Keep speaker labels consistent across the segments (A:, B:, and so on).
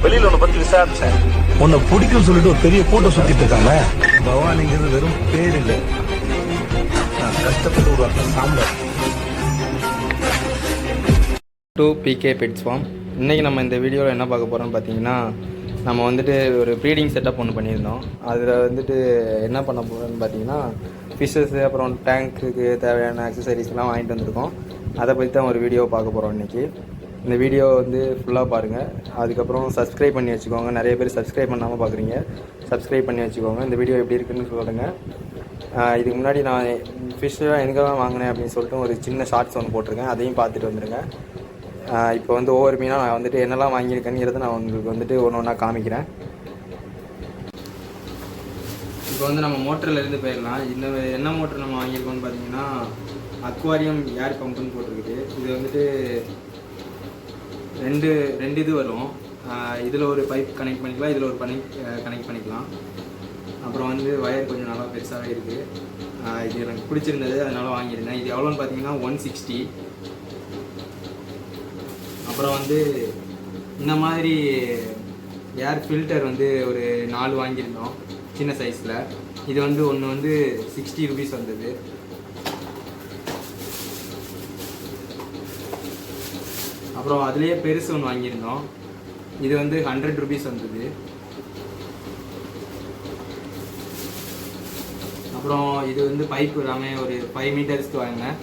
A: வெளியில உன்னை பத்தி விசாரிச்சேன்.
B: உன்னை பிடிக்கும் சொல்லிட்டு ஒரு பெரிய போட்டோ சுத்திட்டு இருக்காங்க. பவானிங்கிறது வெறும் பேர் இல்லை, நான் கஷ்டப்பட்டு உருவாக்க சாம்பார்.
C: டு பிகே பெட்ஸ் ஃபார்ம். இன்றைக்கி நம்ம இந்த வீடியோவில் என்ன பார்க்க போகிறோம்னு பார்த்தீங்கன்னா, நம்ம வந்துட்டு ஒரு ப்ரீடிங் செட்டப் ஒன்று பண்ணியிருந்தோம். அதில் வந்துட்டு என்ன பண்ண போகிறோம்னு பார்த்தீங்கன்னா, ஃபிஷ்ஷஸ்ஸு அப்புறம் டேங்க்குக்கு தேவையான அக்சசரிஸ்லாம் வாங்கிட்டு வந்திருக்கோம். அதை பற்றி தான் ஒரு வீடியோ பார்க்க போகிறோம் இன்றைக்கி. இந்த வீடியோ வந்து ஃபுல்லாக பாருங்கள். அதுக்கப்புறம் சப்ஸ்கிரைப் பண்ணி வச்சுக்கோங்க. நிறைய பேர் சப்ஸ்கிரைப் பண்ணாமல் பார்க்குறீங்க, சப்ஸ்கிரைப் பண்ணி வச்சுக்கோங்க. இந்த வீடியோ எப்படி இருக்குன்னு சொல்லுங்கள். இதுக்கு முன்னாடி நான் ஃபிஷ்ஷெலாம் எங்கெல்லாம் வாங்கினேன் அப்படின்னு சொல்லிட்டு ஒரு சின்ன ஷார்ட்ஸ் ஒன்று போட்டிருக்கேன், அதையும் பார்த்துட்டு வந்துடுங்க. இப்போ வந்து ஒவ்வொரு மீனாக நான் வந்துட்டு என்னெல்லாம் வாங்கியிருக்கேங்கிறத நான் உங்களுக்கு வந்துட்டு ஒன்று ஒன்றா காமிக்கிறேன். இப்போ வந்து நம்ம மோட்டர்லேருந்து போயிடலாம். இந்த என்ன மோட்டர் நம்ம வாங்கியிருக்கோம்னு பார்த்தீங்கன்னா, அக்வாரியம் ஏர் பம்புன்னு போட்டிருக்குது. இது வந்துட்டு ரெண்டு இது வரும். இதில் ஒரு பைப் கனெக்ட் பண்ணிக்கலாம், இதில் ஒரு கனெக்ட் பண்ணிக்கலாம். அப்புறம் வந்து வயர் கொஞ்சம் நல்லா பெருசாகவே இருக்குது. இது எனக்கு பிடிச்சிருந்தது, அதனால் வாங்கியிருந்தேன். இது எவ்வளோன்னு பார்த்தீங்கன்னா 160. அப்புறம் வந்து இந்த மாதிரி ஏர் ஃபில்டர் வந்து ஒரு 4 வாங்கியிருந்தோம் சின்ன சைஸில். இது வந்து ஒன்று வந்து 60 ருபீஸ் வந்தது. அப்புறம் அதுலேயே பெருசு ஒன்று வாங்கியிருந்தோம். இது வந்து 100 ருபீஸ் வந்தது. அப்புறம் இது வந்து பைப் எல்லாமே ஒரு 5 மீட்டர்ஸ்க்கு வாங்கினேன்.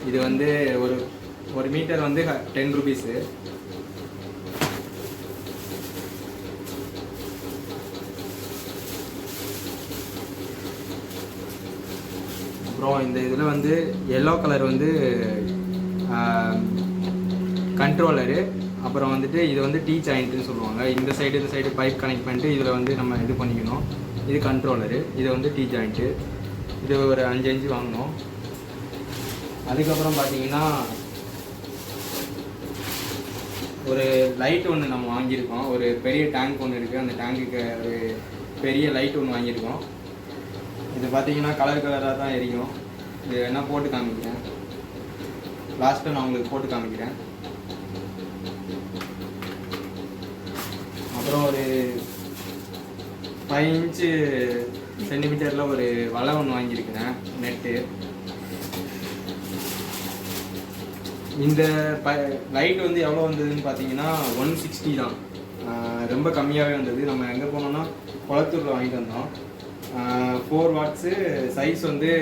C: இது வந்து ஒரு மீட்டர் வந்து 10 ருபீஸு. அப்புறம் இந்த இதில் வந்து எல்லோ கலர் வந்து கண்ட்ரோலரு. அப்புறம் வந்துட்டு இது வந்து டீ ஜாயிண்ட்டுன்னு சொல்லுவாங்க. இந்த சைடு பைப் கனெக்ட் பண்ணிட்டு இதில் வந்து நம்ம இது பண்ணிக்கணும். இது கண்ட்ரோலரு, இது வந்து டீ ஜாயிண்ட்டு. இது ஒரு 5 இன்ச்சு வாங்கினோம். அதுக்கப்புறம் பார்த்தீங்கன்னா ஒரு லைட் ஒன்று நம்ம வாங்கியிருக்கோம். ஒரு பெரிய டேங்க் ஒன்று இருக்குது, அந்த டேங்குக்கு ஒரு பெரிய லைட் ஒன்று வாங்கியிருக்கோம். இது பார்த்தீங்கன்னா கலராக தான் எரியும். இது என்ன போட்டு காமிக்கிறேன், லாஸ்ட்டாக நான் உங்களுக்கு போட்டு காமிக்கிறேன். அப்புறம் ஒரு 5 இன்ச்சு சென்டிமீட்டரில் ஒரு வலை ஒன்று வாங்கியிருக்கிறேன், நெட்டு. இந்த லைட் வந்து எவ்வளோ வந்ததுன்னு பார்த்தீங்கன்னா 160 தான். ரொம்ப கம்மியாகவே வந்தது. நம்ம எங்கே போனோம்னா குளத்தூரில் வாங்கிட்டு வந்தோம். 4 வாட்ஸு, சைஸ் வந்து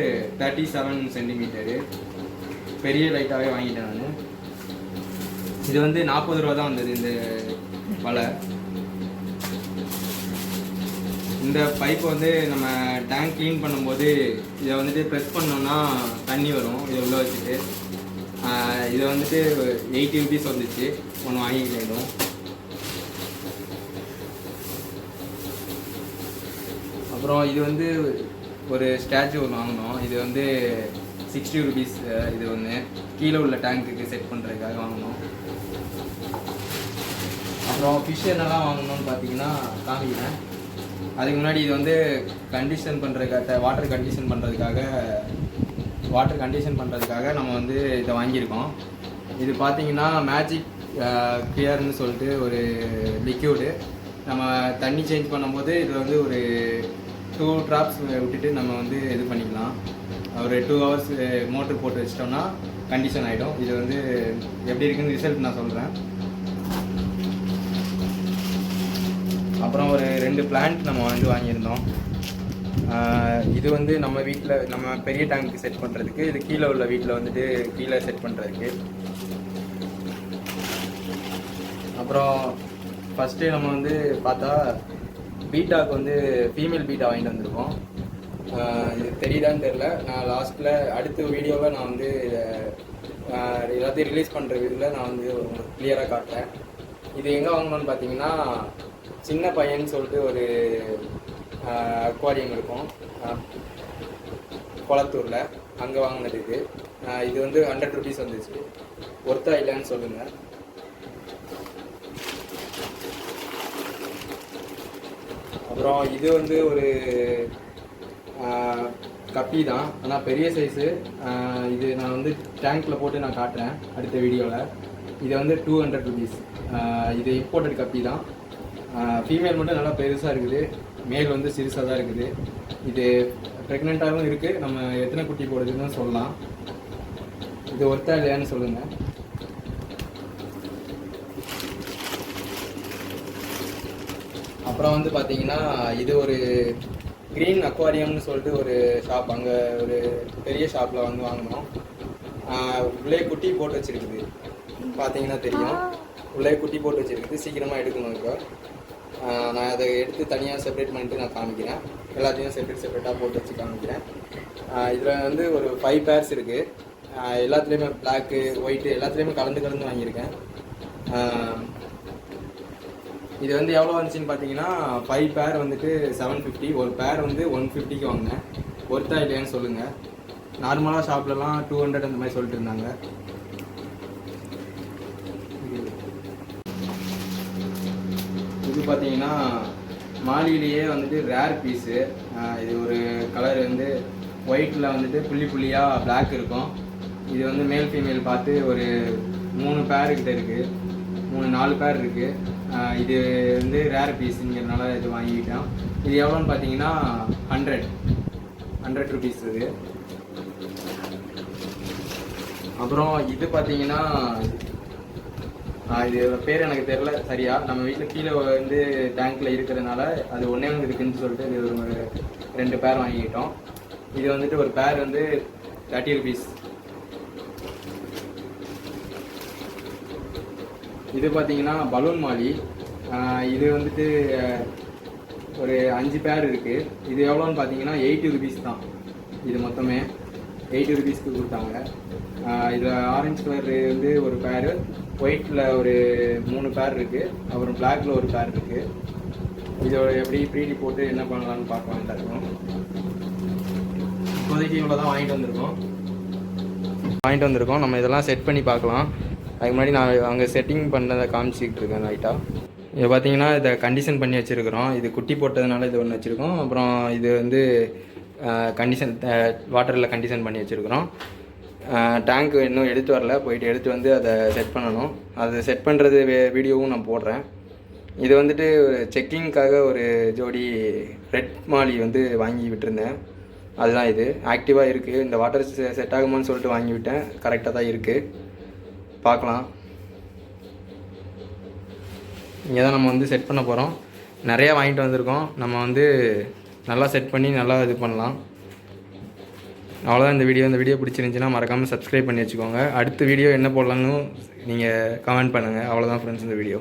C: 37 சென்டிமீட்டரு. பெரிய லைட்டாகவே வாங்கிட்டேன் நான். இது வந்து 40 ரூபா தான் வந்தது இந்த வலை. இந்த பைப் வந்து நம்ம டேங்க் க்ளீன் பண்ணும்போது இதை வந்துட்டு ப்ரெஸ் பண்ணோம்னா தண்ணி வரும். இதை உள்ள வச்சுட்டு இது வந்துட்டு 80 ருபீஸ் வந்துச்சு. ஒன்று வாங்கிக்கிட்டோம். அப்புறம் இது வந்து ஒரு ஸ்டாச்சு ஒன்று வாங்கினோம். இது வந்து 60 ருபீஸ். இது ஒன்று கீழே உள்ள டேங்க்குக்கு செட் பண்ணுறதுக்காக வாங்கினோம். அப்புறம் ஃபிஷ் என்னெல்லாம் வாங்கணும்னு பார்த்தீங்கன்னா காமிக்கிறேன். அதுக்கு முன்னாடி இது வந்து கண்டிஷன் பண்ணுறதுக்காக, வாட்டர் கண்டிஷன் பண்ணுறதுக்காக நம்ம வந்து இதை வாங்கியிருக்கோம். இது பார்த்தீங்கன்னா மேஜிக் கிளியர்னு சொல்லிட்டு ஒரு லிக்யூடு. நம்ம தண்ணி சேஞ்ச் பண்ணும்போது இதில் வந்து ஒரு 2 ட்ராப்ஸ் விட்டுட்டு நம்ம வந்து இது பண்ணிக்கலாம். ஒரு 2 ஹவர்ஸ் மோட்ரு போட்டு வச்சிட்டோம்னா கண்டிஷன் ஆகிடும். இது வந்து எப்படி இருக்குன்னு ரிசல்ட் நான் சொல்கிறேன். அப்புறம் ஒரு 2 பிளான்ட் நம்ம வந்து வாங்கியிருந்தோம். இது வந்து நம்ம வீட்டில் நம்ம பெரிய டேங்க்கு செட் பண்ணுறதுக்கு, இது கீழே உள்ள வீட்டில் வந்துட்டு கீழே செட் பண்ணுறதுக்கு. அப்புறம் ஃபஸ்ட்டு நம்ம வந்து பார்த்தா பீட்டாவுக்கு வந்து ஃபீமேல் பீட்டா வாங்கிட்டு வந்திருக்கோம். இது தெரியுதான்னு தெரில. நான் லாஸ்ட்டில் அடுத்த வீடியோவில் நான் வந்து எல்லாத்தையும் ரிலீஸ் பண்ணுற இதில் நான் வந்து உங்களுக்கு கிளியராக காட்டுறேன். இது எங்கே வாங்கணும்னு பார்த்தீங்கன்னா, சின்ன பையன்னு சொல்லிட்டு ஒரு அக்வாரியம் இருக்கும் குளத்தூரில், அங்கே வாங்கினது இது. இது வந்து 100 ருபீஸ் வந்துச்சு. ஒர்த்தா இல்லைன்னு சொல்லுங்கள். அப்புறம் இது வந்து ஒரு கப்பி தான், ஆனால் பெரிய சைஸு. இது நான் வந்து டேங்க்கில் போட்டு நான் காட்டுறேன் அடுத்த வீடியோவில். இது வந்து 200 ருபீஸ். இது இம்போர்ட்டட் கப்பி தான். ஃபீமேல் மட்டும் நல்லா பெருசாக இருக்குது, மேல் வந்து சிறுசாக தான் இருக்குது. இது ப்ரெக்னெண்ட்டாகவும் இருக்குது. நம்ம எத்தனை குட்டி போடுதுன்னு சொல்லலாம். இது ஒர்த்தா இல்லையான்னு சொல்லுங்கள். அப்புறம் வந்து பார்த்தீங்கன்னா இது ஒரு க்ரீன் அக்வாரியம்னு சொல்லிட்டு ஒரு ஷாப், அங்கே ஒரு பெரிய ஷாப்பில் வந்து வாங்கினோம். உள்ளே குட்டி போட்டு வச்சுருக்குது, பார்த்தீங்கன்னா தெரியும். உள்ளே குட்டி போட்டு வச்சுருக்குது, சீக்கிரமாக எடுக்கணும். இப்போ நான் அதை எடுத்து தனியாக செப்பரேட் பண்ணிட்டு நான் காமிக்கிறேன். எல்லாத்தையும் செப்பரேட்டாக போட்டு வச்சு காமிக்கிறேன். இதில் வந்து ஒரு 5 பேர்ஸ் இருக்குது. எல்லாத்துலேயுமே பிளாக்கு ஒயிட்டு எல்லாத்துலேயுமே கலந்து வாங்கியிருக்கேன். இது வந்து எவ்வளோ வந்துச்சுன்னு பார்த்தீங்கன்னா 5 பேர் வந்துட்டு 750, ஒரு பேர் வந்து 150க்கு வாங்கினேன். ஒர்த்தா இல்லையான்னு சொல்லுங்கள். நார்மலாக ஷாப்லலாம் 200 அந்த மாதிரி சொல்லிட்டு இருந்தாங்க. இது பார்த்தீங்கன்னா மாலிலேயே வந்துட்டு ரேர் பீஸு. இது ஒரு கலர் வந்து ஒயிட்டில் வந்துட்டு புள்ளியாக பிளாக் இருக்கும். இது வந்து மேல் ஃபீமேல் பார்த்து ஒரு 3 பேர்கிட்ட இருக்குது, 3-4 பேர் இருக்குது. இது வந்து ரேர் பீஸுங்கிறதுனால இது வாங்கிக்கிட்டேன். இது எவ்வளோன்னு பார்த்தீங்கன்னா 100 ருபீஸ் இது. அப்புறம் இது பார்த்தீங்கன்னா இது பேர் எனக்கு தெரில சரியா. நம்ம வீட்டில் கீழே வந்து டேங்க்கில் இருக்கிறதுனால அது ஒன்றே ஒன்று இருக்குதுன்னு சொல்லிட்டு இது ஒரு 2 பேர் வாங்கிக்கிட்டோம். இது வந்துட்டு ஒரு பேர் வந்து 30 ருபீஸ். இது பார்த்தீங்கன்னா பலூன் மாலி. இது வந்துட்டு ஒரு 5 பேர் இருக்குது. இது எவ்வளோன்னு பார்த்தீங்கன்னா 80 ருபீஸ் தான். இது மொத்தமே 80 ருபீஸ்க்கு கொடுத்தாங்க. இதில் ஆரஞ்சு கலர் வந்து ஒரு பேர், ஒயிட்டில் ஒரு 3 பேர் இருக்குது, அப்புறம் பிளாக்கில் ஒரு பேர் இருக்குது. இதோட எப்படி ப்ரீடி போட்டு என்ன பண்ணலான்னு பார்க்கலாம் எல்லாருக்கும். இப்போதைக்கு இவ்வளோ தான் வாங்கிட்டு வந்திருக்கோம். நம்ம இதெல்லாம் செட் பண்ணி பார்க்கலாம். அதுக்கு முன்னாடி நான் அங்கே செட்டிங் பண்ணதை காமிச்சிக்கிட்டு இருக்கேன் லைட்டாக. இதை பார்த்தீங்கன்னா இதை கண்டிஷன் பண்ணி வச்சுருக்கிறோம். இது குட்டி போட்டதுனால இது ஒன்று வச்சுருக்கோம். அப்புறம் இது வந்து வாட்டரில் கண்டிஷன் பண்ணி வச்சுருக்கிறோம். டேங்க் இன்னும் எடுத்து வரல, போயிட்டு எடுத்து வந்து அதை செட் பண்ணணும். அதை செட் பண்ணுறது வீடியோவும் நான் போடுறேன். இது வந்துட்டு செக்கிங்க்காக ஒரு ஜோடி ரெட் மாலி வந்து வாங்கி விட்டுருந்தேன். அதுதான் இது ஆக்டிவாக இருக்குது. இந்த வாட்டர் செட் ஆகுமான்னு சொல்லிட்டு வாங்கி விட்டேன். கரெக்டாக தான் இருக்குது, பார்க்கலாம். இங்கே தான் நம்ம வந்து செட் பண்ண போகிறோம். நிறையா வாங்கிட்டு வந்திருக்கோம். நம்ம வந்து நல்லா செட் பண்ணி நல்லா இது பண்ணலாம். அவ்வளோதான் இந்த வீடியோ பிடிச்சிருந்துச்சின்னா மறக்காமல் சப்ஸ்கிரைப் பண்ணி வச்சுக்கோங்க. அடுத்த வீடியோ என்ன போடலான்னு நீங்கள் கமெண்ட் பண்ணுங்கள். அவ்வளோதான் ஃப்ரெண்ட்ஸ் இந்த வீடியோ.